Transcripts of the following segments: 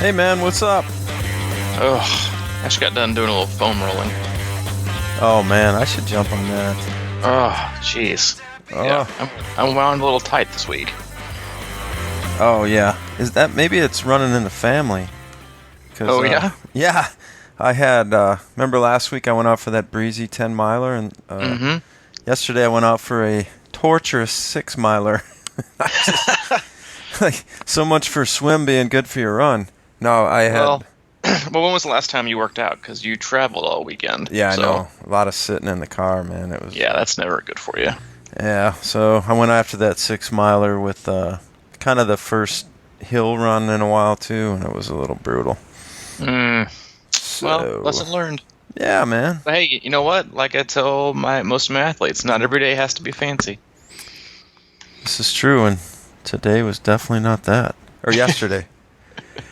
Hey man, what's up? Ugh, I just got done doing a little foam rolling. Oh man, I should jump on that. Oh, jeez. Yeah, I'm wound a little tight this week. Oh yeah, is that maybe it's running in the family? Oh yeah? Yeah, I had. Remember last week I went out for that breezy 10-miler, and yesterday I went out for a torturous 6-miler. Like so much for swim being good for your run. No, I had. Well, when was the last time you worked out? Because you traveled all weekend. Yeah, so, I know. A lot of sitting in the car, man. It was. Yeah, that's never good for you. Yeah, so I went after that 6-miler with kind of the first hill run in a while too, and it was a little brutal. Well, lesson learned. Yeah, man. But hey, you know what? Like I tell most of my athletes, not every day has to be fancy. This is true, and today was definitely not that. Or yesterday.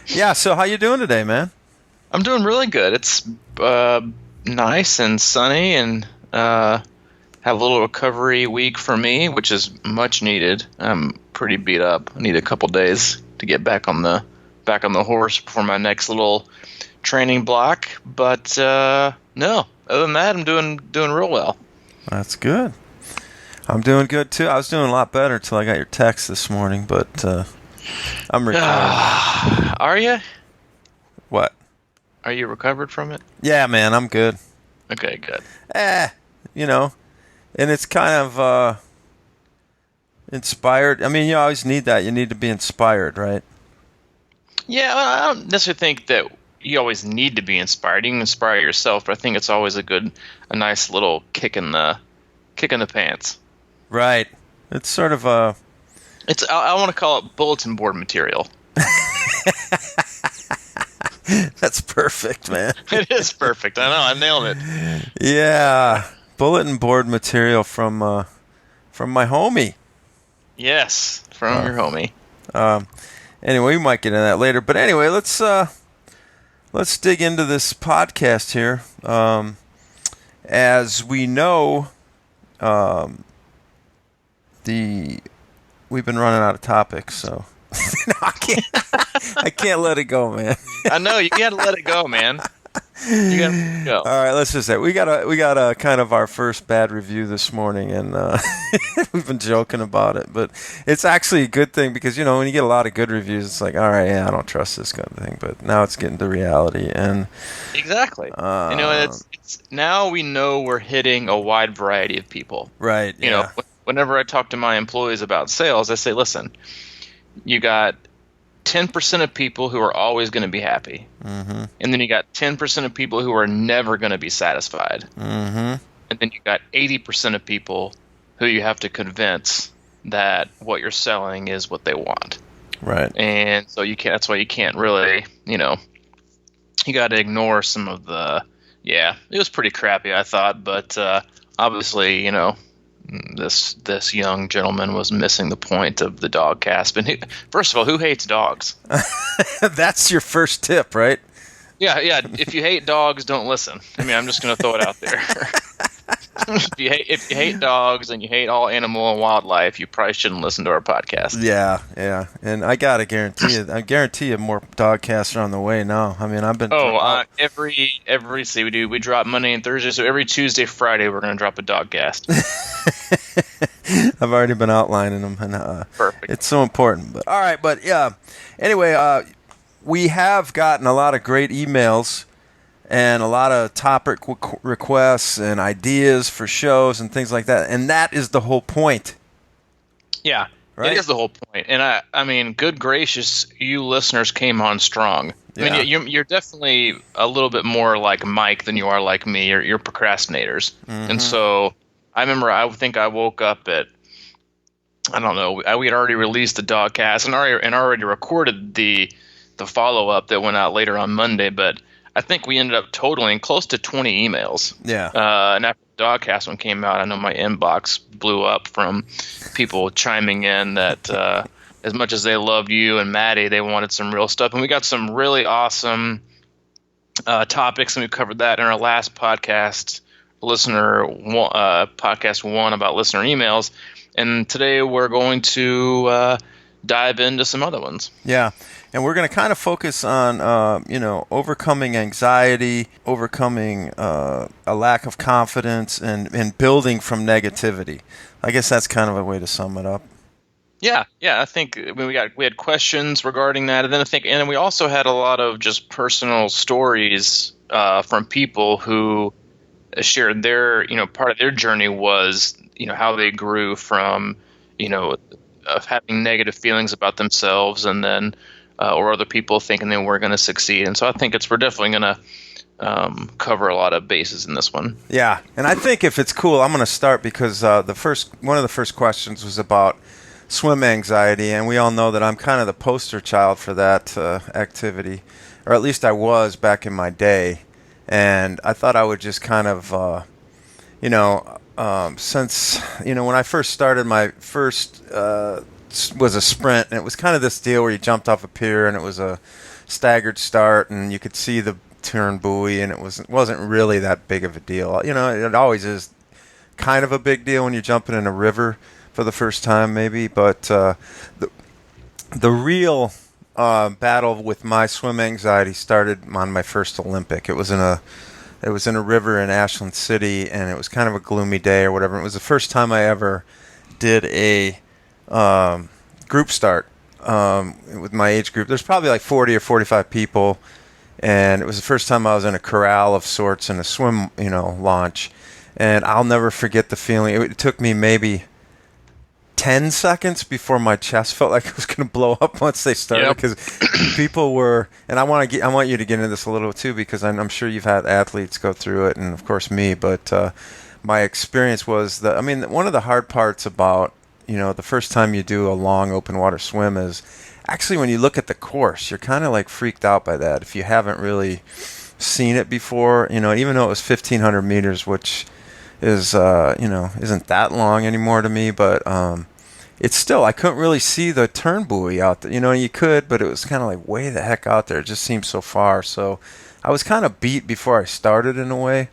Yeah, so how you doing today, man? I'm doing really good. It's nice and sunny, and have a little recovery week for me, which is much needed. I'm pretty beat up. I need a couple days to get back on the horse before my next little training block. But no, other than that, I'm doing real well. That's good. I'm doing good too. I was doing a lot better until I got your text this morning, but I'm recovering. Are you? What? Are you recovered from it? Yeah, man, I'm good. Okay, good. You know, and it's kind of inspired. I mean, you always need that. You need to be inspired, right? Yeah, I don't necessarily think that you always need to be inspired. You can inspire yourself, but I think it's always a nice little kick in the pants. Right. It's sort of a. I want to call it bulletin board material. That's perfect, man. It is perfect. I know. I nailed it. Yeah, bulletin board material from my homie. Yes, from your homie. Anyway, we might get into that later. But anyway, let's dig into this podcast here. As we know, we've been running out of topics, so no, I can't let it go, man. I know you got to let it go, man. You got to go. All right, let's just say we got a kind of our first bad review this morning, and we've been joking about it, but it's actually a good thing because when you get a lot of good reviews, it's like, all right, yeah, I don't trust this kind of thing. But now it's getting to reality, and exactly. It's now we know we're hitting a wide variety of people. Right. You know, whenever I talk to my employees about sales, I say, listen, you got 10% of people who are always going to be happy. Mm-hmm. And then you got 10% of people who are never going to be satisfied. Mm-hmm. And then you got 80% of people who you have to convince that what you're selling is what they want. Right. And so that's why you can't really, you got to ignore some of the, it was pretty crappy, I thought. But obviously, this young gentleman was missing the point of the dog cast. And first of all, who hates dogs? That's your first tip, right? Yeah. If you hate dogs, don't listen. I mean, I'm just going to throw it out there. If you hate dogs and you hate all animal and wildlife, you probably shouldn't listen to our podcast. Yeah. And I guarantee you more dogcasts are on the way now. I mean, I've been we drop Monday and Thursday, so every Tuesday, Friday we're going to drop a dogcast. I've already been outlining them, and perfect. It's so important. But all right, but yeah. Anyway, we have gotten a lot of great emails and a lot of topic requests and ideas for shows and things like that. And that is the whole point. Yeah, right? It is the whole point. And I mean, good gracious, you listeners came on strong. Yeah. I mean, you're definitely a little bit more like Mike than you are like me. You're procrastinators. Mm-hmm. And so I remember I think I woke up at, I don't know, we had already released the dogcast and already recorded the follow-up that went out later on Monday, but I think we ended up totaling close to 20 emails. Yeah. And after the dogcast one came out, I know my inbox blew up from people chiming in that as much as they loved you and Maddie, they wanted some real stuff. And we got some really awesome topics, and we covered that in our last podcast, podcast 1 about listener emails. And today we're going to dive into some other ones. Yeah. And we're going to kind of focus on, overcoming anxiety, overcoming a lack of confidence, and building from negativity. I guess that's kind of a way to sum it up. Yeah. I think we had questions regarding that, and then we also had a lot of just personal stories from people who shared their, part of their journey was, how they grew from, of having negative feelings about themselves, and then or other people thinking they weren't going to succeed. And so I think we're definitely going to cover a lot of bases in this one. Yeah, and I think if it's cool, I'm going to start because one of the first questions was about swim anxiety, and we all know that I'm kind of the poster child for that activity, or at least I was back in my day. And I thought I would just kind of, since, when I first started, my first was a sprint, and it was kind of this deal where you jumped off a pier, and it was a staggered start, and you could see the turn buoy, and it wasn't really that big of a deal. It always is kind of a big deal when you're jumping in a river for the first time, maybe, but the real battle with my swim anxiety started on my first Olympic. It was in a river in Ashland City, and it was kind of a gloomy day or whatever. It was the first time I ever did a group start with my age group. There's probably like 40 or 45 people, and it was the first time I was in a corral of sorts in a swim, launch. And I'll never forget the feeling. It took me maybe 10 seconds before my chest felt like it was going to blow up once they started, because people were, and I want you to get into this a little too, because I'm sure you've had athletes go through it, and of course me, but my experience was one of the hard parts about, the first time you do a long open water swim is actually when you look at the course, you're kind of like freaked out by that if you haven't really seen it before, even though it was 1,500 meters, which is isn't that long anymore to me, but it's still, I couldn't really see the turn buoy out there. You could, but it was kind of like way the heck out there. It just seemed so far. So I was kind of beat before I started in a way,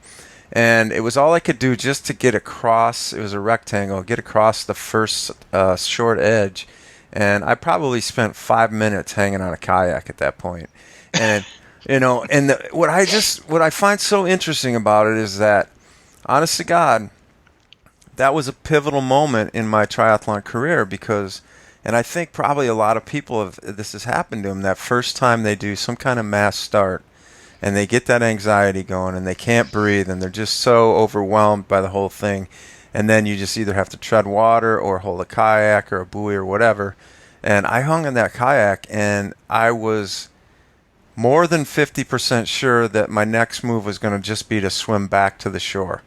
and it was all I could do just to get across. It was a rectangle, get across the first short edge, and I probably spent 5 minutes hanging on a kayak at that point. And what I find so interesting about it is that, honest to God, that was a pivotal moment in my triathlon career, because, and I think probably a lot of people this has happened to them, that first time they do some kind of mass start and they get that anxiety going and they can't breathe and they're just so overwhelmed by the whole thing. And then you just either have to tread water or hold a kayak or a buoy or whatever. And I hung in that kayak, and I was more than 50% sure that my next move was going to just be to swim back to the shore.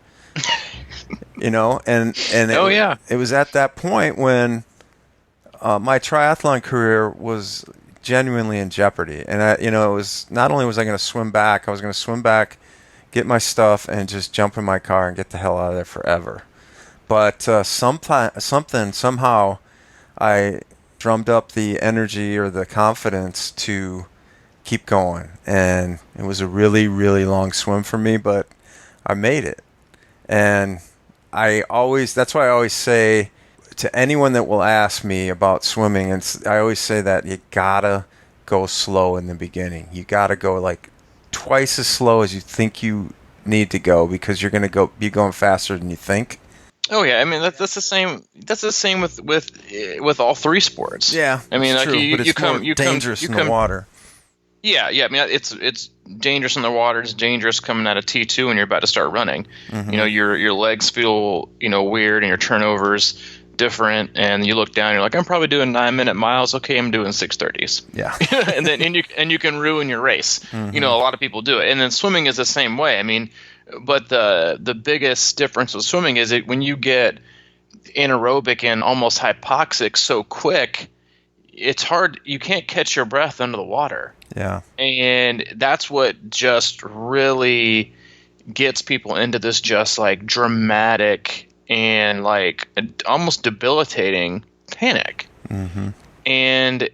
And it was at that point when my triathlon career was genuinely in jeopardy. And it was, not only was I going to swim back, I was going to swim back, get my stuff, and just jump in my car and get the hell out of there forever. But somehow I drummed up the energy or the confidence to keep going. And it was a really, really long swim for me, but I made it. And that's why I always say to anyone that will ask me about swimming, and I always say that you gotta go slow in the beginning. You gotta go like twice as slow as you think you need to go, because you're gonna be going faster than you think. Oh yeah, I mean that's the same. That's the same with all three sports. Yeah, I mean, like true, but it's more dangerous in the water. Yeah. I mean, it's dangerous in the water. It's dangerous coming out of T2 when you're about to start running. Mm-hmm. Your legs feel weird, and your turnovers different. And you look down, you're like, I'm probably doing 9-minute miles. Okay, I'm doing 6:30s. Yeah. and you can ruin your race. Mm-hmm. A lot of people do it, and then swimming is the same way. I mean, but the biggest difference with swimming is when you get anaerobic and almost hypoxic so quick, it's hard. You can't catch your breath under the water. Yeah. And that's what just really gets people into this just like dramatic and like almost debilitating panic. Mm-hmm. And,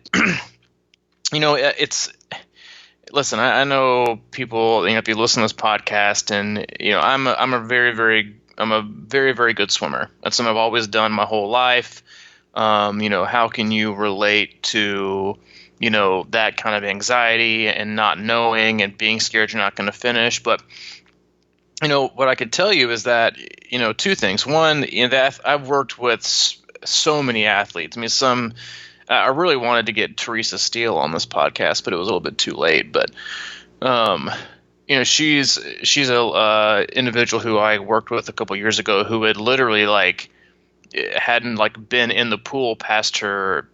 listen, I know people, if you listen to this podcast, and, I'm a very, very good swimmer. That's something I've always done my whole life. How can you relate to, that kind of anxiety and not knowing and being scared you're not going to finish. But, what I could tell you is that, two things. One, that I've worked with so many athletes. I mean, I really wanted to get Teresa Steele on this podcast, but it was a little bit too late. But, she's a individual who I worked with a couple years ago who had literally hadn't been in the pool past her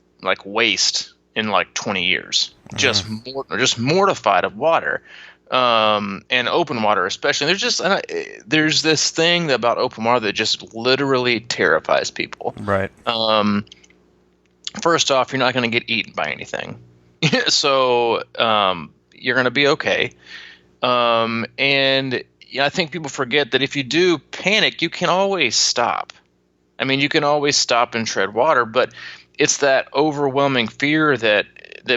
waist in 20 years, just mortified of water, and open water especially. There's this thing about open water that just literally terrifies people. Right. First off, you're not going to get eaten by anything, so you're going to be okay. And I think people forget that if you do panic, you can always stop. I mean, you can always stop and tread water, but it's that overwhelming fear that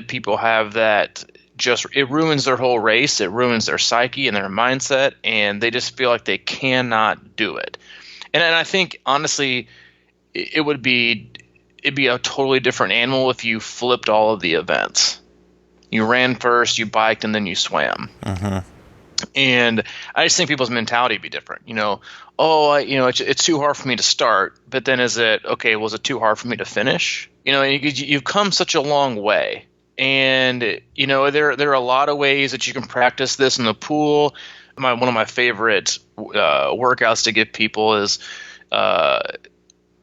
people have that it ruins their whole race. It ruins their psyche and their mindset, and they just feel like they cannot do it. And I think, honestly, it'd be a totally different animal if you flipped all of the events. You ran first, you biked, and then you swam. Mm-hmm. And I just think people's mentality would be different. It's too hard for me to start, but then is it too hard for me to finish? You've come such a long way, and there are a lot of ways that you can practice this in the pool. One of my favorite workouts to give people is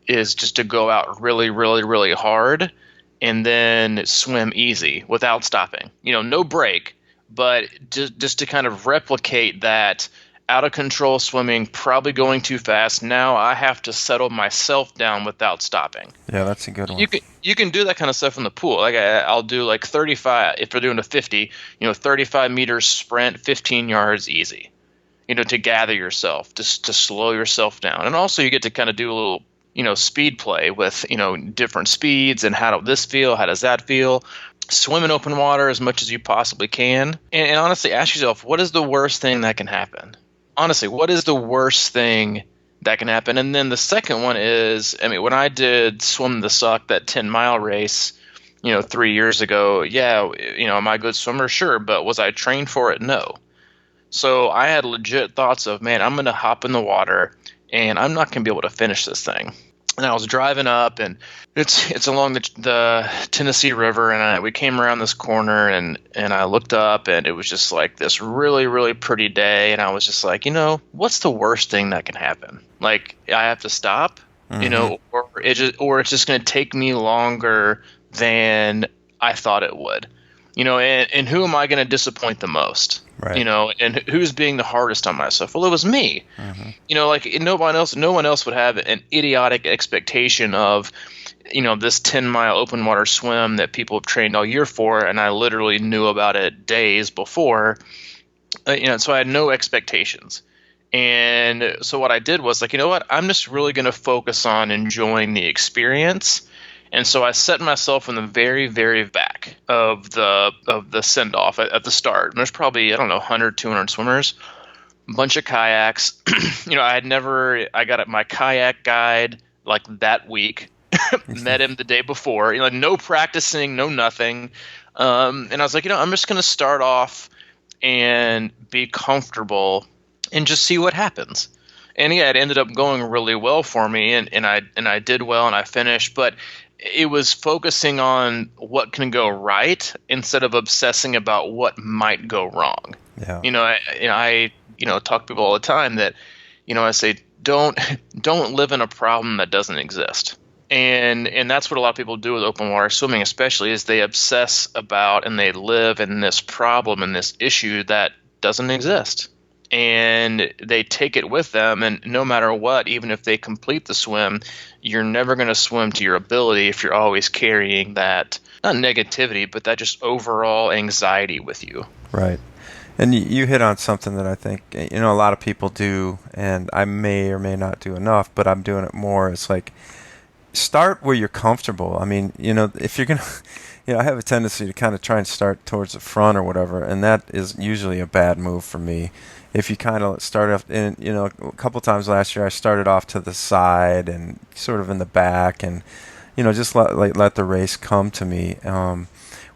just to go out really, really, really hard, and then swim easy without stopping. No break. But just to kind of replicate that out of control swimming, probably going too fast. Now I have to settle myself down without stopping. Yeah, that's a good one. You can do that kind of stuff in the pool. I'll do 35 if we're doing a 50. 35 meters sprint, 15 yards easy. To gather yourself, to slow yourself down, and also you get to kind of do a little speed play with different speeds and how does this feel, how does that feel. Swim in open water as much as you possibly can. And honestly, ask yourself, what is the worst thing that can happen? Honestly, what is the worst thing that can happen? And then the second one is, when I did Swim the Suck, that 10-mile race, 3 years ago, am I a good swimmer? Sure. But was I trained for it? No. So I had legit thoughts of, man, I'm going to hop in the water and I'm not going to be able to finish this thing. And I was driving up, and it's along the Tennessee River, and we came around this corner, and I looked up, and it was just this really, really pretty day, and I was just what's the worst thing that can happen? I have to stop, mm-hmm. or it's just going to take me longer than I thought it would, and who am I going to disappoint the most? Right. And who's being the hardest on myself? Well, it was me. Mm-hmm. No one else would have an idiotic expectation of, this 10-mile open water swim that people have trained all year for, and I literally knew about it days before. So I had no expectations. And so what I did was I'm just really going to focus on enjoying the experience. And so I set myself in the very, very back of the send-off at the start. And there's probably, 100, 200 swimmers, a bunch of kayaks. I got my kayak guide that week, met him the day before, no practicing, no nothing. And I was I'm just going to start off and be comfortable and just see what happens. And it ended up going really well for me, and I did well, and I finished, but it was focusing on what can go right instead of obsessing about what might go wrong. Yeah. I talk to people all the time that, I say, don't live in a problem that doesn't exist. And that's what a lot of people do with open water swimming, especially, is they obsess about and they live in this problem and this issue that doesn't exist. And they take it with them, and no matter what, even if they complete the swim, you're never going to swim to your ability if you're always carrying that, not negativity, but that just overall anxiety with you. Right. And you hit on something that I think, a lot of people do, and I may or may not do enough, but I'm doing it more. It's start where you're comfortable. If you're going to, I have a tendency to kind of try and start towards the front or whatever, and that is usually a bad move for me. If you kind of start off, and a couple times last year I started off to the side and sort of in the back, and just let the race come to me.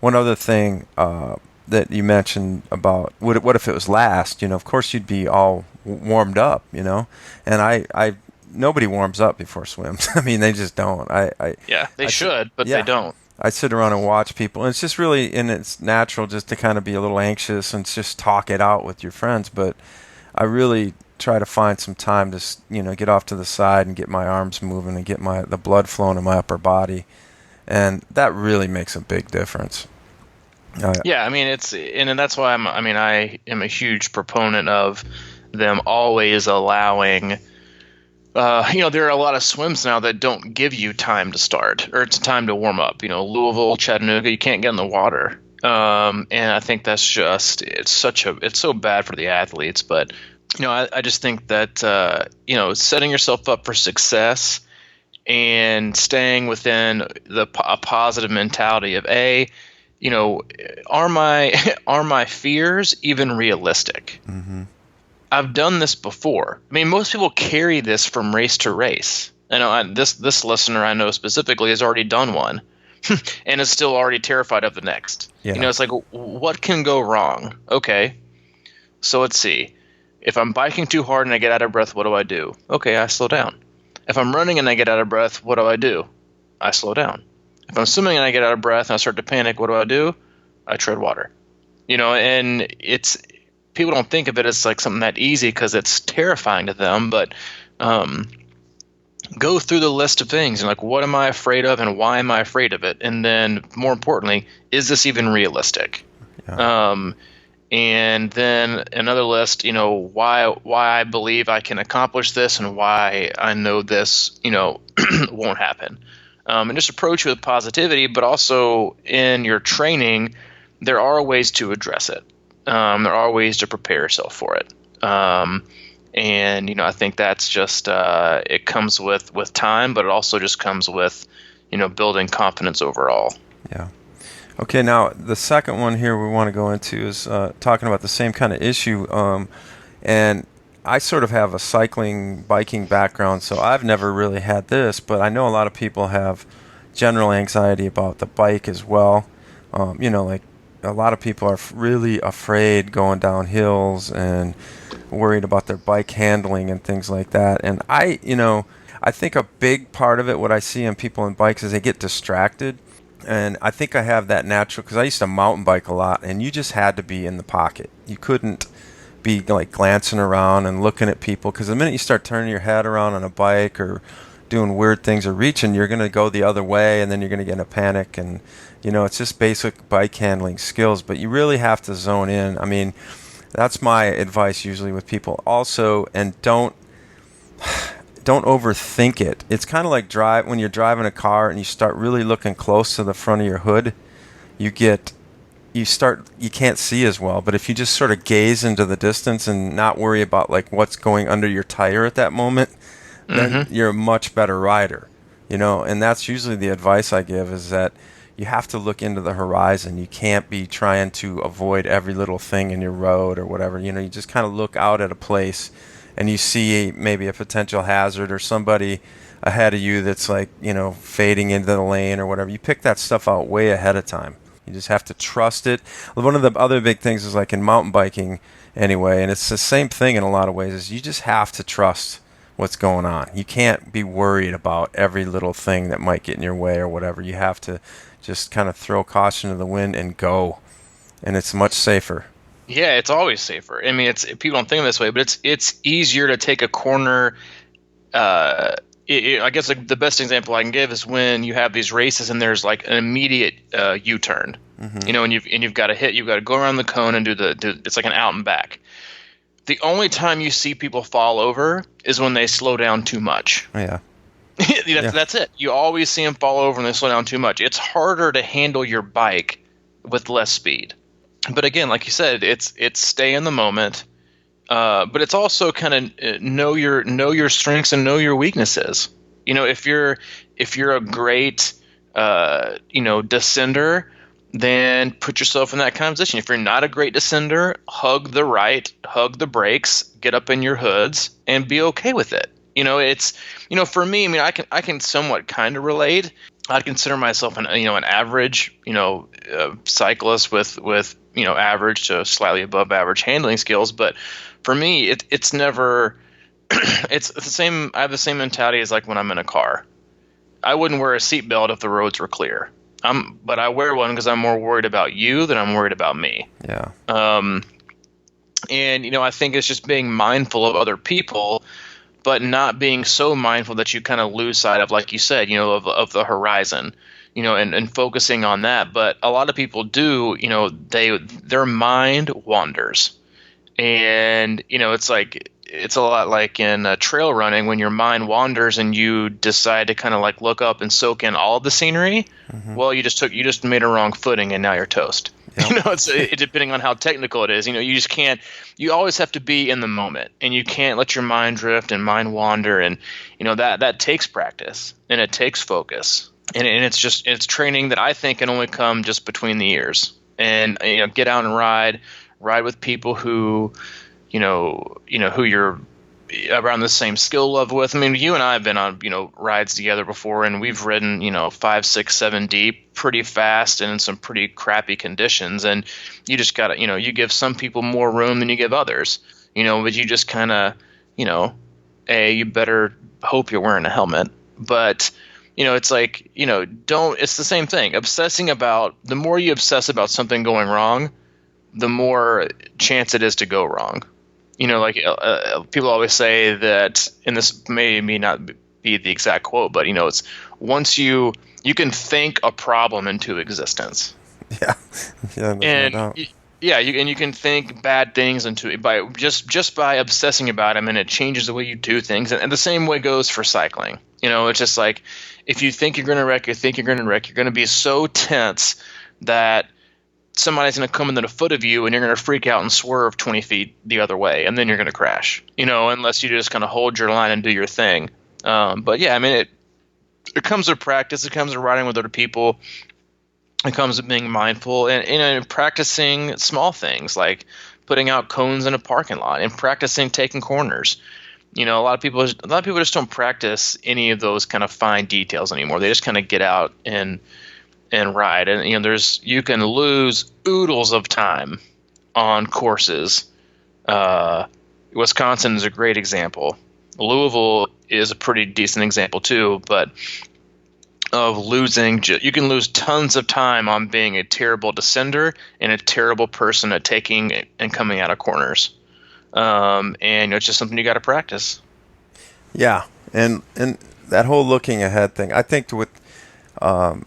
One other thing that you mentioned about what if it was last? Of course you'd be all warmed up, and I nobody warms up before swims. I mean, they just don't. They should, but they don't. I sit around and watch people, and it's just really, and it's natural just to kind of be a little anxious and just talk it out with your friends. But I really try to find some time to, get off to the side and get my arms moving and get the blood flowing in my upper body, and that really makes a big difference. I mean, and that's why I am a huge proponent of them always allowing. There are a lot of swims now that don't give you time to start or it's time to warm up. Louisville, Chattanooga, you can't get in the water. And I think that's just it's so bad for the athletes. But I just think that setting yourself up for success and staying within a positive mentality of are my fears even realistic? Mm-hmm. I've done this before. I mean, most people carry this from race to race. I know this listener I know specifically has already done one and is still already terrified of the next. Yeah. It's like, what can go wrong? Okay, so let's see. If I'm biking too hard and I get out of breath, what do? Okay, I slow down. If I'm running and I get out of breath, what do? I slow down. If I'm swimming and I get out of breath and I start to panic, what do? I tread water. And it's... People don't think of it as like something that easy because it's terrifying to them, but go through the list of things and like, what am I afraid of and why am I afraid of it? And then more importantly, is this even realistic? Yeah. And then another list, why I believe I can accomplish this and why I know this, won't happen. And just approach it with positivity, but also in your training, there are ways to address it. There are ways to prepare yourself for it. And, I think that's just it comes with time, but it also just comes with, building confidence overall. Yeah. Okay, now the second one here we want to go into is talking about the same kind of issue. And I sort of have a biking background, so I've never really had this, but I know a lot of people have general anxiety about the bike as well. Like, a lot of people are really afraid going down hills and worried about their bike handling and things like that. And I think a big part of it, what I see in people in bikes, is they get distracted. And I think I have that natural, because I used to mountain bike a lot, and you just had to be in the pocket. You couldn't be like glancing around and looking at people, because the minute you start turning your head around on a bike or doing weird things or reaching, you're going to go the other way, and then you're going to get in a panic. And it's just basic bike handling skills, but you really have to zone in. I mean, that's my advice usually with people also. And don't overthink it. It's kind of like when you're driving a car and you start really looking close to the front of your hood, you can't see as well. But if you just sort of gaze into the distance and not worry about like what's going under your tire at that moment, then you're a much better rider. And that's usually the advice I give, is that you have to look into the horizon. You can't be trying to avoid every little thing in your road or whatever. You just kind of look out at a place and you see maybe a potential hazard or somebody ahead of you that's like, fading into the lane or whatever. You pick that stuff out way ahead of time. You just have to trust it. One of the other big things is like in mountain biking anyway, and it's the same thing in a lot of ways, is you just have to trust what's going on. You can't be worried about every little thing that might get in your way or whatever. You have to just kind of throw caution to the wind and go, and it's much safer. Yeah, it's always safer. I mean, people don't think of it this way, but it's easier to take a corner. I guess the best example I can give is when you have these races and there's like an immediate U-turn. Mm-hmm. And you've got to you've got to go around the cone and do it's like an out and back. The only time you see people fall over is when they slow down too much. Oh, yeah. That's it. You always see them fall over when they slow down too much. It's harder to handle your bike with less speed. But again, like you said, it's stay in the moment. But it's also kind of know your strengths and know your weaknesses. If you're a great descender, then put yourself in that kind of position. If you're not a great descender, hug the brakes, get up in your hoods, and be okay with it. It's, for me, I mean, I can somewhat kind of relate. I'd consider myself an average, cyclist with average to slightly above average handling skills. But for me, it's never, it's the same. I have the same mentality as like when I'm in a car. I wouldn't wear a seatbelt if the roads were clear. But I wear one because I'm more worried about you than I'm worried about me. Yeah. And I think it's just being mindful of other people, but not being so mindful that you kind of lose sight of, like you said, of the horizon, and focusing on that. But a lot of people do, their mind wanders, and it's a lot like in trail running when your mind wanders and you decide to kind of like look up and soak in all of the scenery. Mm-hmm. Well, you just made a wrong footing and now you're toast. Yep. It's depending on how technical it is. You just can't. You always have to be in the moment, and you can't let your mind drift and mind wander. And that takes practice and it takes focus, and it's training that I think can only come just between the ears. And get out and ride with people who, who you're around the same skill level with. I mean, you and I have been on, rides together before, and we've ridden, 5, 6, 7 deep pretty fast and in some pretty crappy conditions. And you just gotta, you give some people more room than you give others, but you just kind of, you better hope you're wearing a helmet. But, it's like, it's the same thing. The more you obsess about something going wrong, the more chance it is to go wrong. People always say that, and this may not be the exact quote, but it's once you can think a problem into existence. Yeah, and you can think bad things into it by just by obsessing about them, and it changes the way you do things. And the same way goes for cycling. It's just like if you think you're going to wreck, you're going to be so tense that somebody's going to come into the foot of you and you're going to freak out and swerve 20 feet the other way, and then you're going to crash, unless you just kind of hold your line and do your thing. But yeah, I mean, it comes with practice. It comes with riding with other people. It comes with being mindful and practicing small things like putting out cones in a parking lot and practicing taking corners. A lot of people just don't practice any of those kind of fine details anymore. They just kind of get out and ride, and you can lose oodles of time on courses. Wisconsin is a great example. Louisville is a pretty decent example too, but of losing, you can lose tons of time on being a terrible descender and a terrible person at taking and coming out of corners. And it's just something you got to practice. Yeah, and that whole looking ahead thing, I think with a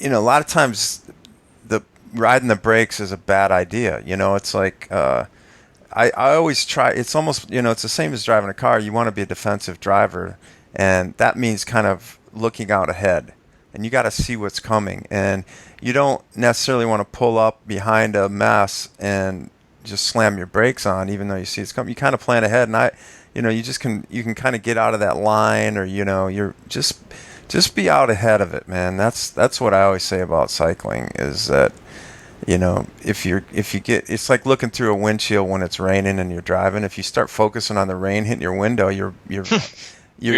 lot of times the riding the brakes is a bad idea. It's like I always try. It's almost it's the same as driving a car. You want to be a defensive driver, and that means kind of looking out ahead, and you got to see what's coming, and you don't necessarily want to pull up behind a mess and just slam your brakes on, even though you see it's coming. You kind of plan ahead, and you can kind of get out of that line, or you're just be out ahead of it, man. That's what I always say about cycling is that, if you get, it's like looking through a windshield when it's raining and you're driving. If you start focusing on the rain hitting your window, you're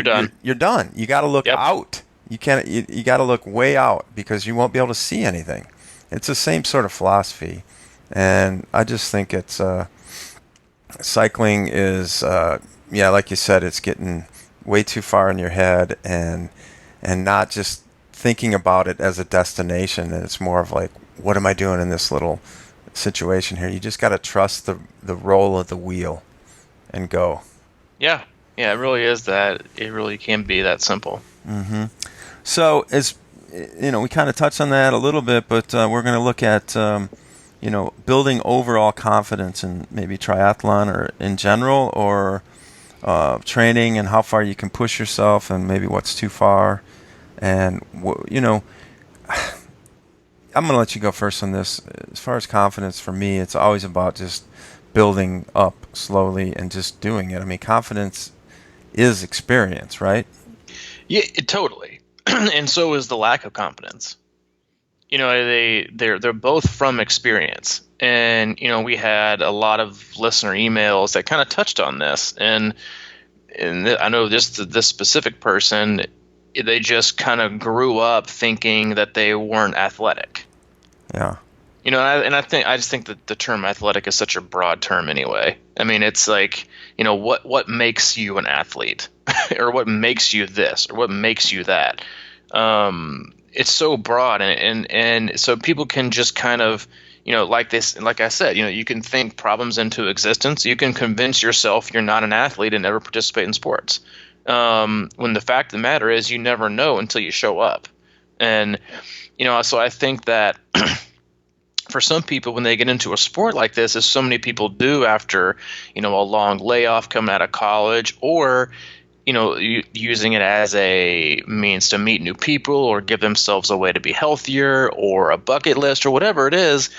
done. You're done. You got to look out. You can't. You got to look way out because you won't be able to see anything. It's the same sort of philosophy, and I just think it's cycling is like you said, it's getting way too far in your head and not just thinking about it as a destination. And it's more of like, what am I doing in this little situation here? You just got to trust the roll of the wheel and go. Yeah, it really is that. It really can be that simple. Mm-hmm. So as we kind of touched on that a little bit, but we're going to look at building overall confidence in maybe triathlon or in general, or training and how far you can push yourself and maybe what's too far. And, I'm going to let you go first on this. As far as confidence, for me, it's always about just building up slowly and just doing it. I mean, confidence is experience, right? Yeah, totally. And so is the lack of confidence. They're both from experience. And, we had a lot of listener emails that kind of touched on this. And, I know this specific person, they just kind of grew up thinking that they weren't athletic. Yeah. I just think that the term athletic is such a broad term anyway. I mean, it's like, what makes you an athlete or what makes you this or what makes you that. It's so broad and so people can just kind of, like I said, you can think problems into existence. You can convince yourself you're not an athlete and never participate in sports. When the fact of the matter is you never know until you show up. And, so I think that for some people, when they get into a sport like this, as so many people do after, a long layoff coming out of college, or, using it as a means to meet new people or give themselves a way to be healthier or a bucket list or whatever it is,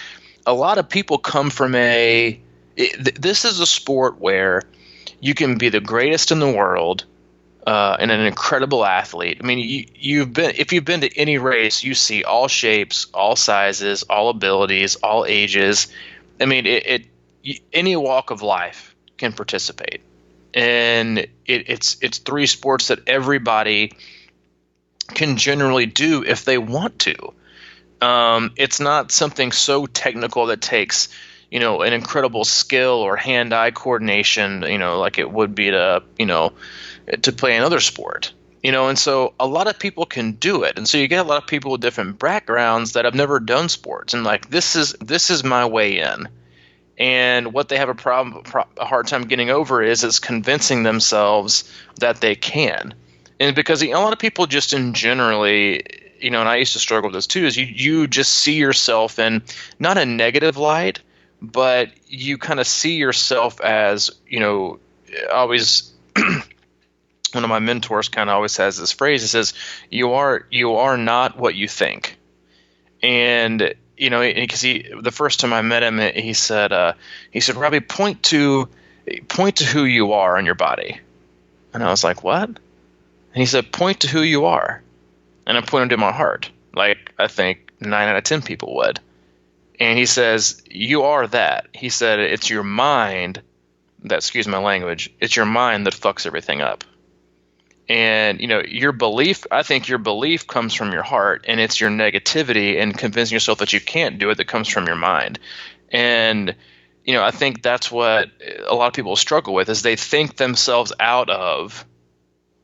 a lot of people come from this is a sport where you can be the greatest in the world, and an incredible athlete. I mean, if you've been to any race, you see all shapes, all sizes, all abilities, all ages. I mean, any walk of life can participate, and it's three sports that everybody can generally do if they want to. It's not something so technical that takes an incredible skill or hand-eye coordination, like it would be to play another sport, and so a lot of people can do it. And so you get a lot of people with different backgrounds that have never done sports. And like, this is my way in. And what they have a hard time getting over is convincing themselves that they can. And because a lot of people just in generally, and I used to struggle with this too, is you just see yourself in not a negative light, but you kind of see yourself as, always one of my mentors kind of always has this phrase. It says, you are not what you think. And, because the first time I met him, he said, Robbie, point to who you are in your body. And I was like, what? And he said, point to who you are. And I pointed to my heart, like I think 9 out of 10 people would. And he says, you are that. He said, it's your mind that, excuse my language, it's your mind that fucks everything up. And, your belief, I think your belief comes from your heart, and it's your negativity and convincing yourself that you can't do it that comes from your mind. And, I think that's what a lot of people struggle with, is they think themselves out of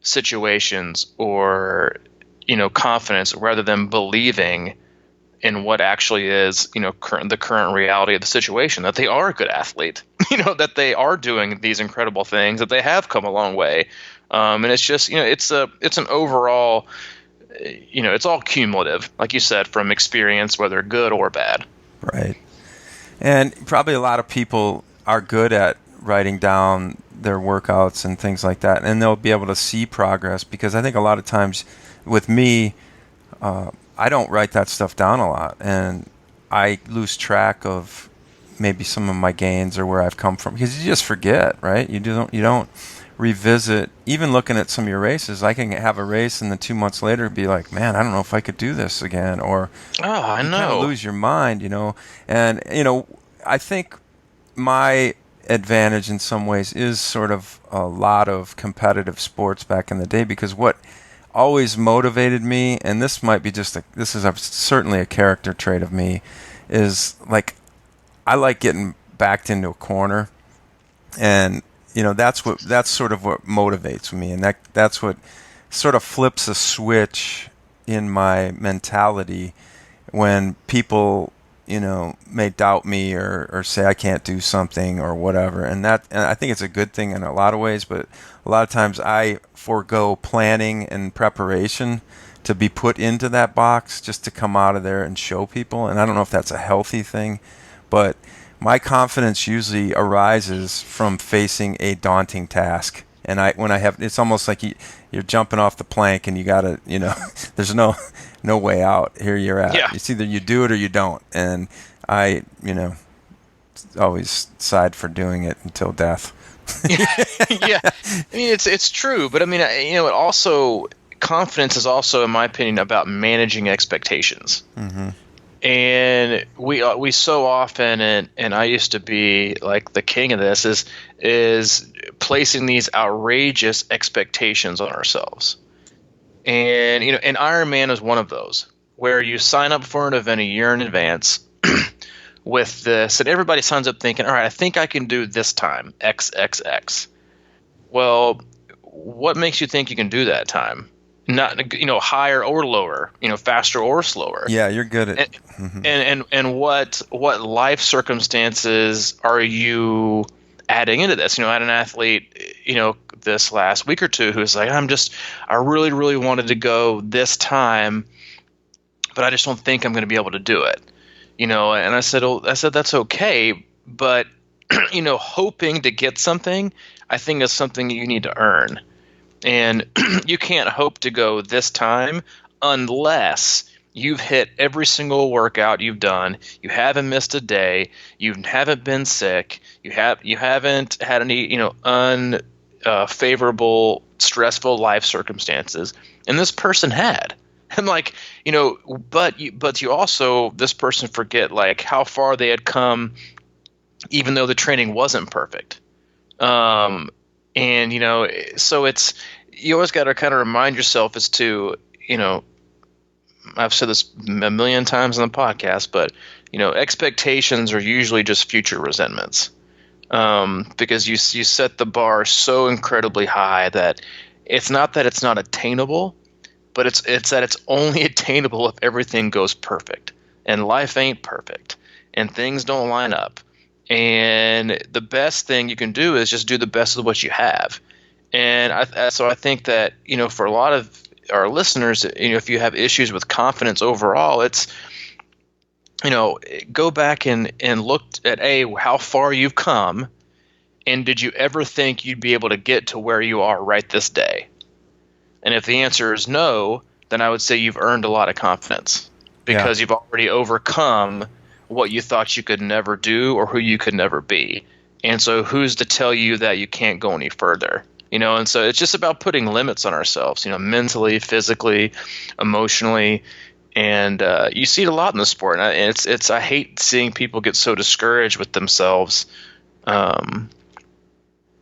situations or, confidence, rather than believing in what actually is, the current reality of the situation, that they are a good athlete, that they are doing these incredible things, that they have come a long way. And it's just, it's an overall, it's all cumulative, like you said, from experience, whether good or bad. Right. And probably a lot of people are good at writing down their workouts and things like that, and they'll be able to see progress, because I think a lot of times with me, I don't write that stuff down a lot, and I lose track of maybe some of my gains or where I've come from, because you just forget, right? You don't revisit. Even looking at some of your races, I can have a race and then 2 months later be like, man, I don't know if I could do this again, or I know, you kind of lose your mind, And I think my advantage in some ways is sort of a lot of competitive sports back in the day, because what always motivated me, and this might be certainly a character trait of me, is like I like getting backed into a corner, and that's sort of what motivates me, and that's what sort of flips a switch in my mentality when people may doubt me or say I can't do something or whatever, and I think it's a good thing in a lot of ways, but a lot of times I forego planning and preparation to be put into that box just to come out of there and show people. And I don't know if that's a healthy thing, but my confidence usually arises from facing a daunting task. And it's almost like you're jumping off the plank and you gotta, there's no way out. Here you're at. Yeah. It's either you do it or you don't. And I, always side for doing it until death. Yeah. I mean, it's true, but I mean, it also, confidence is also, in my opinion, about managing expectations. Mm-hmm. And we so often, and I used to be like the king of this, is placing these outrageous expectations on ourselves. And and Ironman is one of those where you sign up for an event a year in advance with this, and everybody signs up thinking, all right, I think I can do this time XXX. Well, what makes you think you can do that time? Not higher or lower, faster or slower. Yeah, you're good at. And what life circumstances are you adding into this? I had an athlete, this last week or two who's like, I really, really wanted to go this time, but I just don't think I'm going to be able to do it. And I said, that's okay, but hoping to get something, I think is something you need to earn. And you can't hope to go this time unless you've hit every single workout you've done. You haven't missed a day. You haven't been sick. You haven't had any unfavorable, stressful life circumstances. And this person had. And but you also, this person forget like how far they had come, even though the training wasn't perfect. And so you always got to kind of remind yourself as to, I've said this a million times on the podcast, but expectations are usually just future resentments, because you set the bar so incredibly high that it's not that it's not attainable, but it's that it's only attainable if everything goes perfect, and life ain't perfect, and things don't line up. And the best thing you can do is just do the best of what you have. And so I think that, for a lot of our listeners, if you have issues with confidence overall, it's, go back and look at how far you've come, and did you ever think you'd be able to get to where you are right this day? And if the answer is no, then I would say you've earned a lot of confidence, because you've already overcome what you thought you could never do or who you could never be. And so who's to tell you that you can't go any further? And so it's just about putting limits on ourselves, mentally, physically, emotionally. And you see it a lot in the sport. And I hate seeing people get so discouraged with themselves, because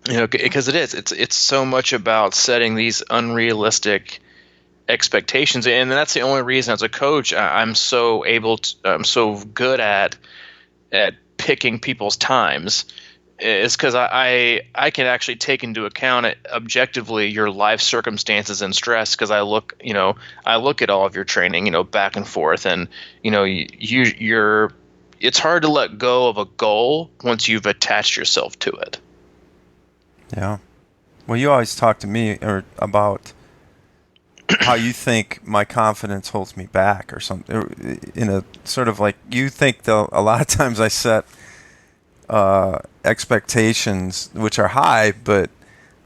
it's so much about setting these unrealistic expectations. And that's the only reason as a coach I'm so good at picking people's times, is because I can actually take into account objectively your life circumstances and stress, because I look at all of your training, back and forth, and it's hard to let go of a goal once you've attached yourself to it. Yeah. Well, you always talk to me about how you think my confidence holds me back, or something, in a sort of like, you think that a lot of times I set expectations which are high, but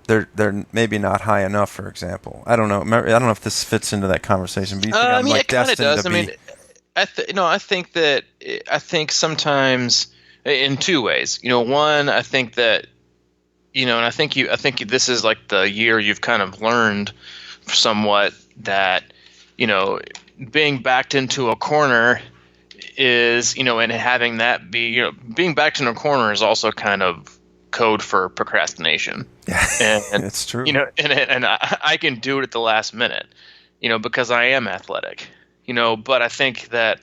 they're maybe not high enough, for example. I don't know. I don't know if this fits into that conversation, but you think I'm like destined to be... I think sometimes in two ways. One, I think that, and I think this is like the year you've kind of learned somewhat that, being backed into a corner is, and having that be, being backed in a corner is also kind of code for procrastination. Yeah, and it's true. And I can do it at the last minute, because I am athletic, but I think that,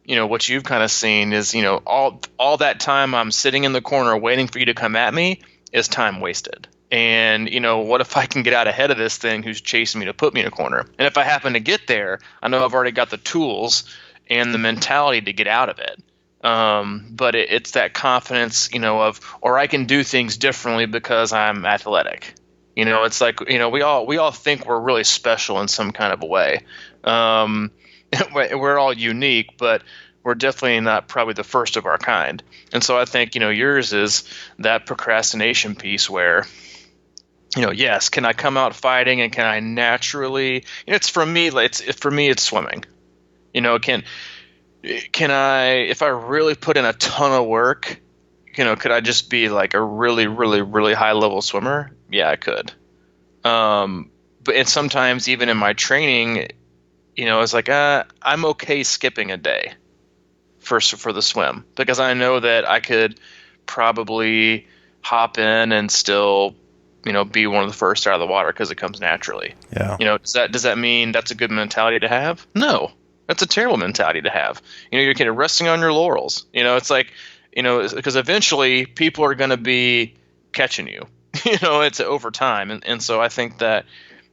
what you've kind of seen is, all that time I'm sitting in the corner waiting for you to come at me is time wasted. And, what if I can get out ahead of this thing who's chasing me to put me in a corner? And if I happen to get there, I know I've already got the tools and the mentality to get out of it. But it's that confidence, or I can do things differently because I'm athletic. It's like, we all think we're really special in some kind of a way. We're all unique, but we're definitely not probably the first of our kind. And so I think, yours is that procrastination piece where, yes, can I come out fighting, and can I naturally, it's for me, it's swimming. Can I, if I really put in a ton of work, could I just be like a really, really, really high level swimmer? Yeah, I could. But sometimes even in my training, it's like, I'm okay skipping a day. for the swim, because I know that I could probably hop in and still, be one of the first out of the water because it comes naturally. Yeah. Does that mean that's a good mentality to have? No, that's a terrible mentality to have. You're kind of resting on your laurels. It's like, because eventually people are going to be catching you. It's over time, and so I think that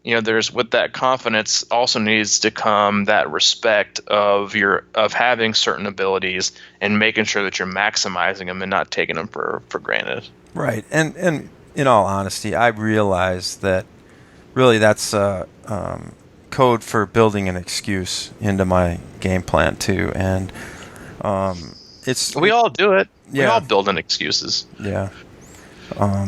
there's, with that confidence also needs to come that respect of having certain abilities and making sure that you're maximizing them and not taking them for granted. Right, and in all honesty, I realize that really that's code for building an excuse into my game plan too, and we all do it. Yeah. We all build in excuses. Yeah.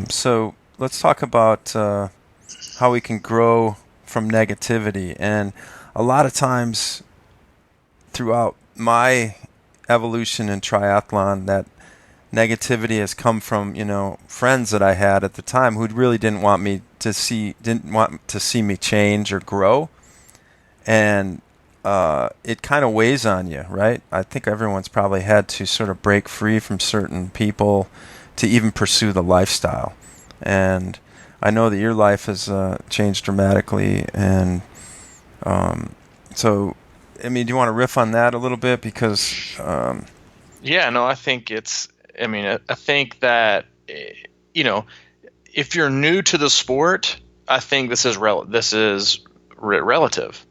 So let's talk about how we can grow from negativity. And a lot of times throughout my evolution in triathlon, that negativity has come from, friends that I had at the time who really didn't want to see me change or grow. And it kind of weighs on you, right? I think everyone's probably had to sort of break free from certain people to even pursue the lifestyle. And I know that your life has changed dramatically. And so, do you want to riff on that a little bit? Because yeah, no, I think I think that if you're new to the sport, I think this is relative.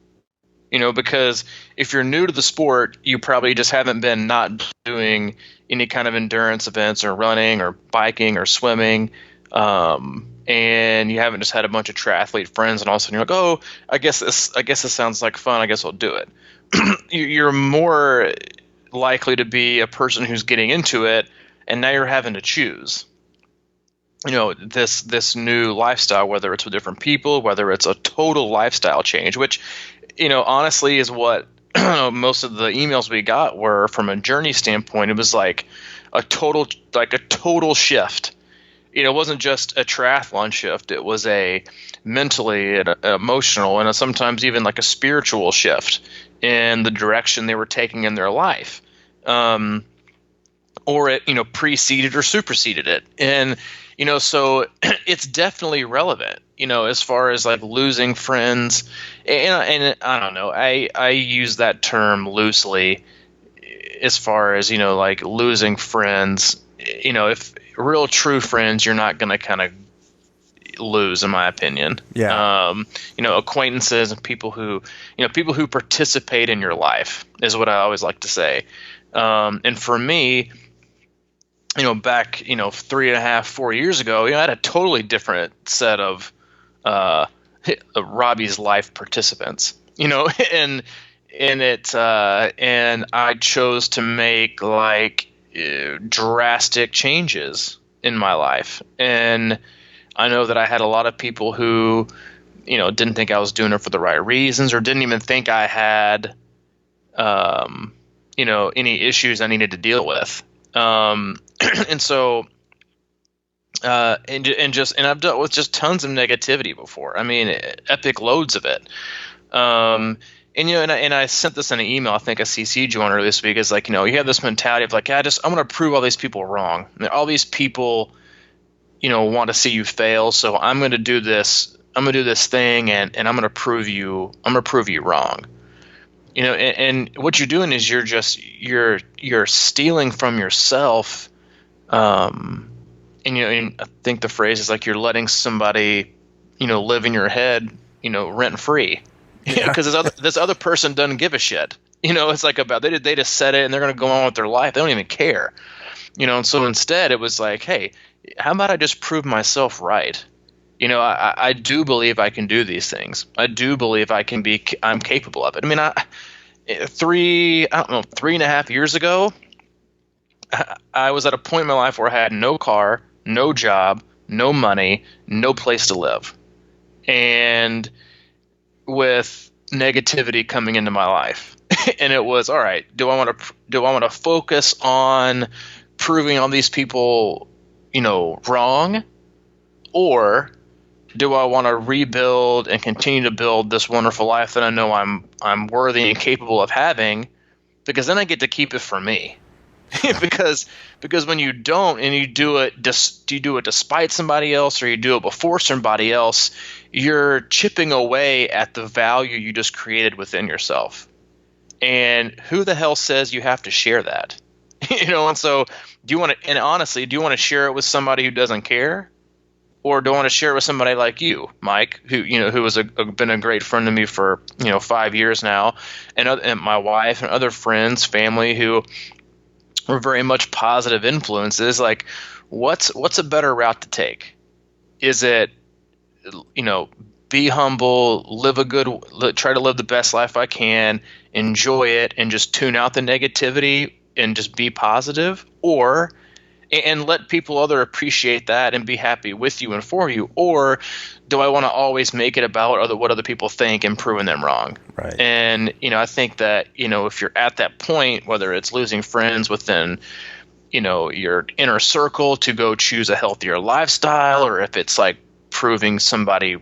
Because if you're new to the sport, you probably just haven't been not doing any kind of endurance events or running or biking or swimming, and you haven't just had a bunch of triathlete friends, and all of a sudden you're like, oh, I guess this sounds like fun. I guess I'll do it. You're more likely to be a person who's getting into it, and now you're having to choose. This new lifestyle, whether it's with different people, whether it's a total lifestyle change, which honestly is what most of the emails we got were from a journey standpoint. It was like a total shift. It wasn't just a triathlon shift. It was a mentally and emotional and sometimes even like a spiritual shift in the direction they were taking in their life. Or it preceded or superseded it. And so it's definitely relevant, as far as like losing friends. And I don't know, I use that term loosely as far as, like losing friends. If real true friends, you're not going to kind of lose, in my opinion. Yeah. Acquaintances and people who participate in your life is what I always like to say. And for me, back, 3.5, 4 years ago, I had a totally different set of Robbie's life participants, and I chose to make like drastic changes in my life. And I know that I had a lot of people who, didn't think I was doing it for the right reasons, or didn't even think I had, any issues I needed to deal with. And so, and I've dealt with just tons of negativity before. I mean, epic loads of it. And I sent this in an email. I think I CC'd you on earlier this week. Is like, you have this mentality of like, I'm going to prove all these people wrong. All these people, want to see you fail. So I'm going to do this. I'm going to do this thing, and I'm going to prove you wrong. And what you're doing is you're stealing from yourself. And I think the phrase is like you're letting somebody, live in your head, rent free, because this other person doesn't give a shit. It's like about they just said it and they're going to go on with their life. They don't even care. And so instead it was like, hey, how about I just prove myself right? I do believe I can do these things. I do believe I'm capable of it. I mean, 3.5 years ago, I was at a point in my life where I had no car, no job, no money, no place to live. And with negativity coming into my life. And it was, all right, do I want to focus on proving all these people, wrong? Or do I want to rebuild and continue to build this wonderful life that I know I'm worthy and capable of having? because then I get to keep it for me. because when you don't, and you do it despite somebody else, or you do it before somebody else, you're chipping away at the value you just created within yourself. And who the hell says you have to share that? And so honestly, do you want to share it with somebody who doesn't care? Or do I want to share it with somebody like you, Mike, who has been a great friend to me for 5 years now, and my wife and other friends, family who were very much positive influences. Like, what's a better route to take? Is it be humble, try to live the best life I can, enjoy it, and just tune out the negativity and just be positive, and let people appreciate that and be happy with you and for you? Or do I want to always make it about what other people think and proving them wrong? Right. And, I think that, if you're at that point, whether it's losing friends within, your inner circle to go choose a healthier lifestyle, or if it's like proving somebody,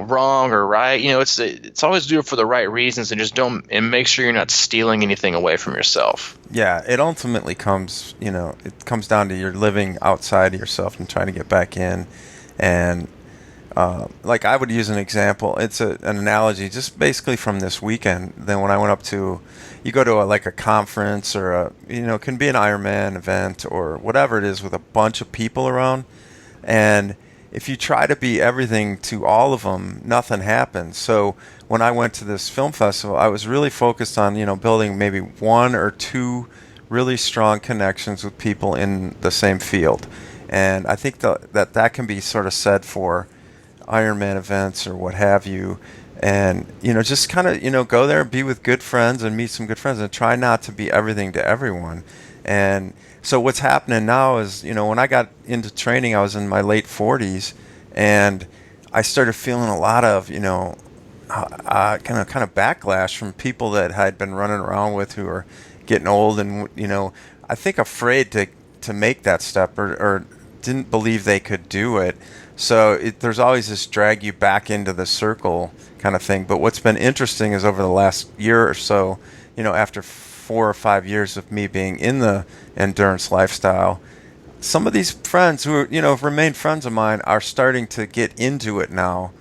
wrong or right, it's always do it for the right reasons, and make sure you're not stealing anything away from yourself. Yeah, it ultimately comes, it comes down to you're living outside of yourself and trying to get back in. And like I would use an example, it's an analogy just basically from this weekend. Then when I went up to, you go to a conference, or it can be an Ironman event or whatever it is, with a bunch of people around, and if you try to be everything to all of them, nothing happens. So when I went to this film festival, I was really focused on, building maybe one or two really strong connections with people in the same field. And I think that can be sort of said for Ironman events or what have you. And, just kind of, go there, be with good friends and meet some good friends, and try not to be everything to everyone. And so what's happening now is, when I got into training, I was in my late 40s, and I started feeling a lot of, kind of backlash from people that I'd been running around with who are getting old and, I think afraid to make that step, or didn't believe they could do it. So there's always this drag you back into the circle kind of thing. But what's been interesting is over the last year or so, after 4 or 5 years of me being in the endurance lifestyle, some of these friends who have remained friends of mine are starting to get into it now.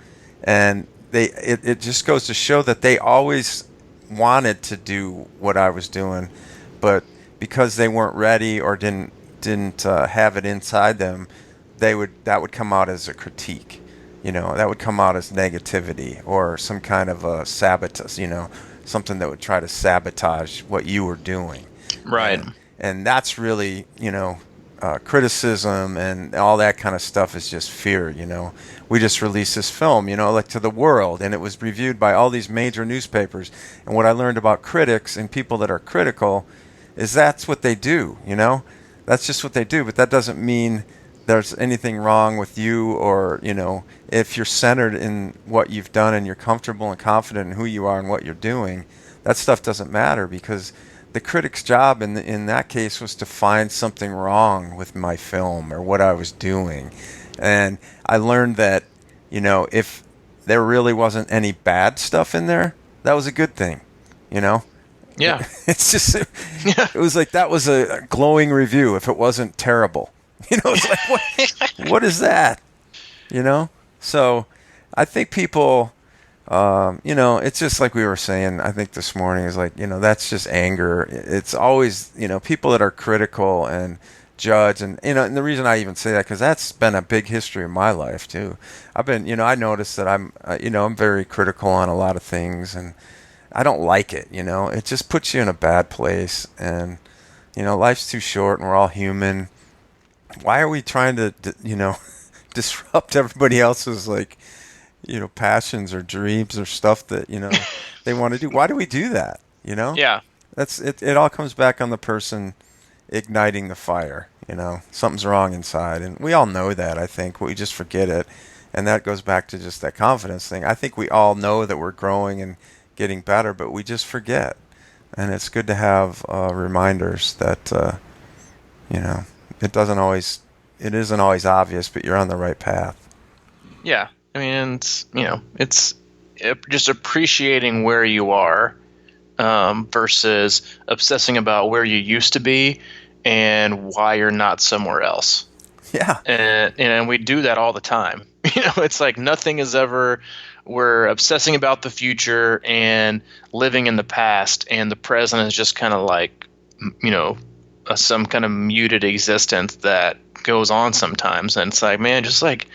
And it just goes to show that they always wanted to do what I was doing, but because they weren't ready or didn't have it inside them, that would come out as a critique. That would come out as negativity or some kind of a sabotage, something that would try to sabotage what you were doing. Right. And that's really, criticism and all that kind of stuff is just fear. We just released this film, to the world, and it was reviewed by all these major newspapers. And what I learned about critics and people that are critical is that's what they do, That's just what they do, but that doesn't mean there's anything wrong with you, or, if you're centered in what you've done and you're comfortable and confident in who you are and what you're doing, that stuff doesn't matter, because the critic's job in that case was to find something wrong with my film or what I was doing. And I learned that, if there really wasn't any bad stuff in there, that was a good thing, Yeah. It's just, it was like, that was a glowing review if it wasn't terrible. It's like, what is that? So I think people, it's just like we were saying, I think this morning, is like, that's just anger. It's always, people that are critical and judge. And, and the reason I even say that, because that's been a big history of my life too. I've been, I noticed that I'm very critical on a lot of things, and I don't like it, it just puts you in a bad place. And, life's too short and we're all human. Why are we trying to, disrupt everybody else's, passions or dreams or stuff that, they want to do? Why do we do that? Yeah. That's it. It all comes back on the person igniting the fire. Something's wrong inside. And we all know that, I think. We just forget it. And that goes back to just that confidence thing. I think we all know that we're growing and getting better, but we just forget. And it's good to have reminders that, it isn't always obvious, but you're on the right path. Yeah. I mean, it's just appreciating where you are versus obsessing about where you used to be and why you're not somewhere else. Yeah. And we do that all the time. It's like nothing is ever, we're obsessing about the future and living in the past, and the present is just kind of like, some kind of muted existence that goes on sometimes. And it's like, man, just like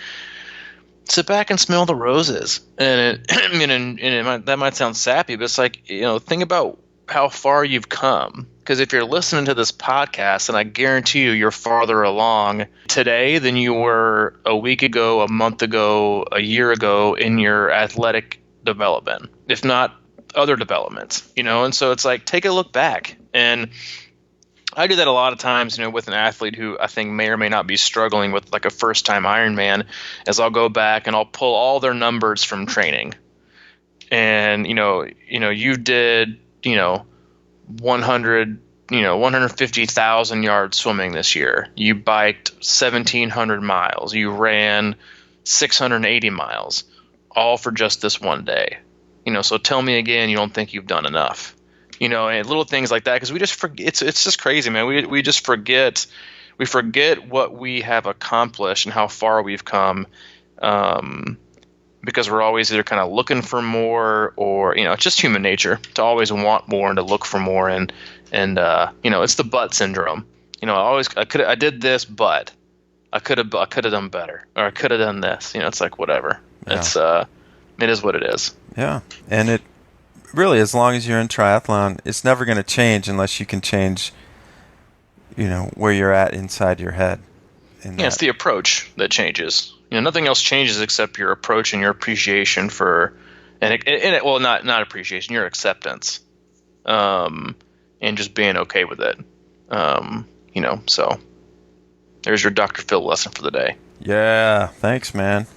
sit back and smell the roses. And that might sound sappy, but it's like, think about how far you've come. Because if you're listening to this podcast, and I guarantee you're farther along today than you were a week ago, a month ago, a year ago in your athletic development, if not other developments, and so it's like, take a look back. And I do that a lot of times, with an athlete who I think may or may not be struggling with like a first-time Ironman, as I'll go back and I'll pull all their numbers from training. And, you did, 150,000 yards swimming this year. You biked 1,700 miles. You ran 680 miles, all for just this one day. So tell me again, you don't think you've done enough. And little things like that, because we just forget. It's just crazy, man. We just forget. We forget what we have accomplished and how far we've come, because we're always either kind of looking for more, or it's just human nature to always want more and to look for more, and it's the but syndrome. I did this, but I could have done better, or I could have done this. It's like whatever. Yeah. It is what it is. Yeah, and it. Really, as long as you're in triathlon, it's never going to change unless you can change, where you're at inside your head. It's the approach that changes. Nothing else changes except your approach and your appreciation for, not appreciation, your acceptance, and just being okay with it. So there's your Dr. Phil lesson for the day. Yeah, thanks, man.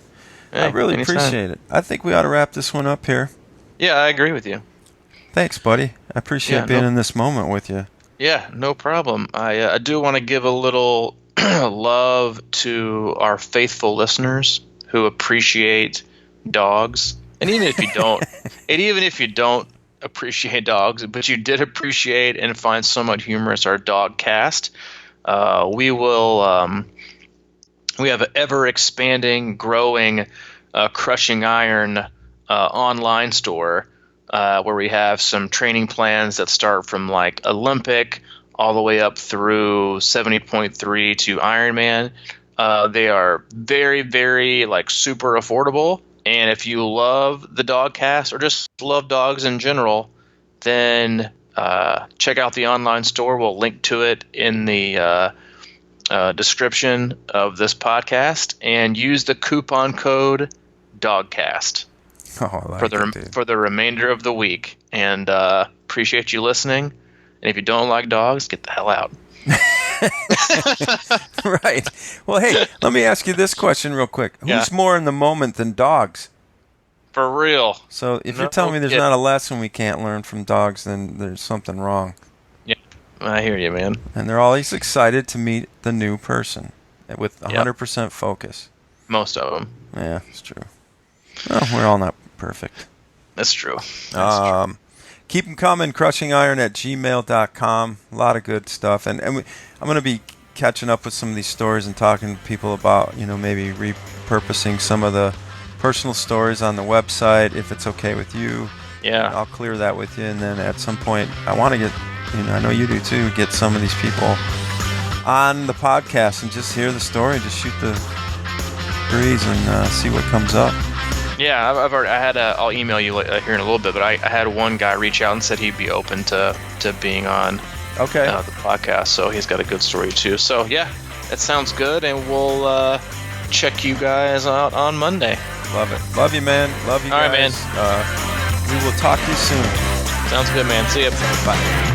Hey, I really appreciate it. I think we ought to wrap this one up here. Yeah, I agree with you. Thanks, buddy. I appreciate being in this moment with you. Yeah, no problem. I do want to give a little love to our faithful listeners who appreciate dogs. And even if you don't, appreciate dogs, but you did appreciate and find somewhat humorous our dog cast, we have an ever expanding, growing, Crushing Iron online store, where we have some training plans that start from like Olympic all the way up through 70.3 to Ironman. They are very, very like super affordable. And if you love the dog cast or just love dogs in general, then check out the online store. We'll link to it in the description of this podcast, and use the coupon code DOGCAST for the remainder of the week. And appreciate you listening. And if you don't like dogs, get the hell out. Right. Well, hey, let me ask you this question real quick. Who's more in the moment than dogs? For real. So if you're telling me there's not a lesson we can't learn from dogs, then there's something wrong. Yeah, I hear you, man. And they're always excited to meet the new person with 100% focus. Most of them. Yeah, it's true. Well, we're all not perfect. That's true. Keep them coming, crushingiron@gmail.com. A lot of good stuff. And I'm going to be catching up with some of these stories and talking to people about, maybe repurposing some of the personal stories on the website, if it's okay with you. Yeah. I'll clear that with you. And then at some point, I want to get, I know you do too, get some of these people on the podcast and just hear the story, just shoot the breeze and see what comes up. Yeah, I'll email you here in a little bit, but I had one guy reach out and said he'd be open to being on the podcast, so he's got a good story too. So yeah, that sounds good, and we'll check you guys out on Monday. Love it. Love you, man. Love you guys. All right, man. We will talk to you soon. Sounds good, man. See ya. Bye.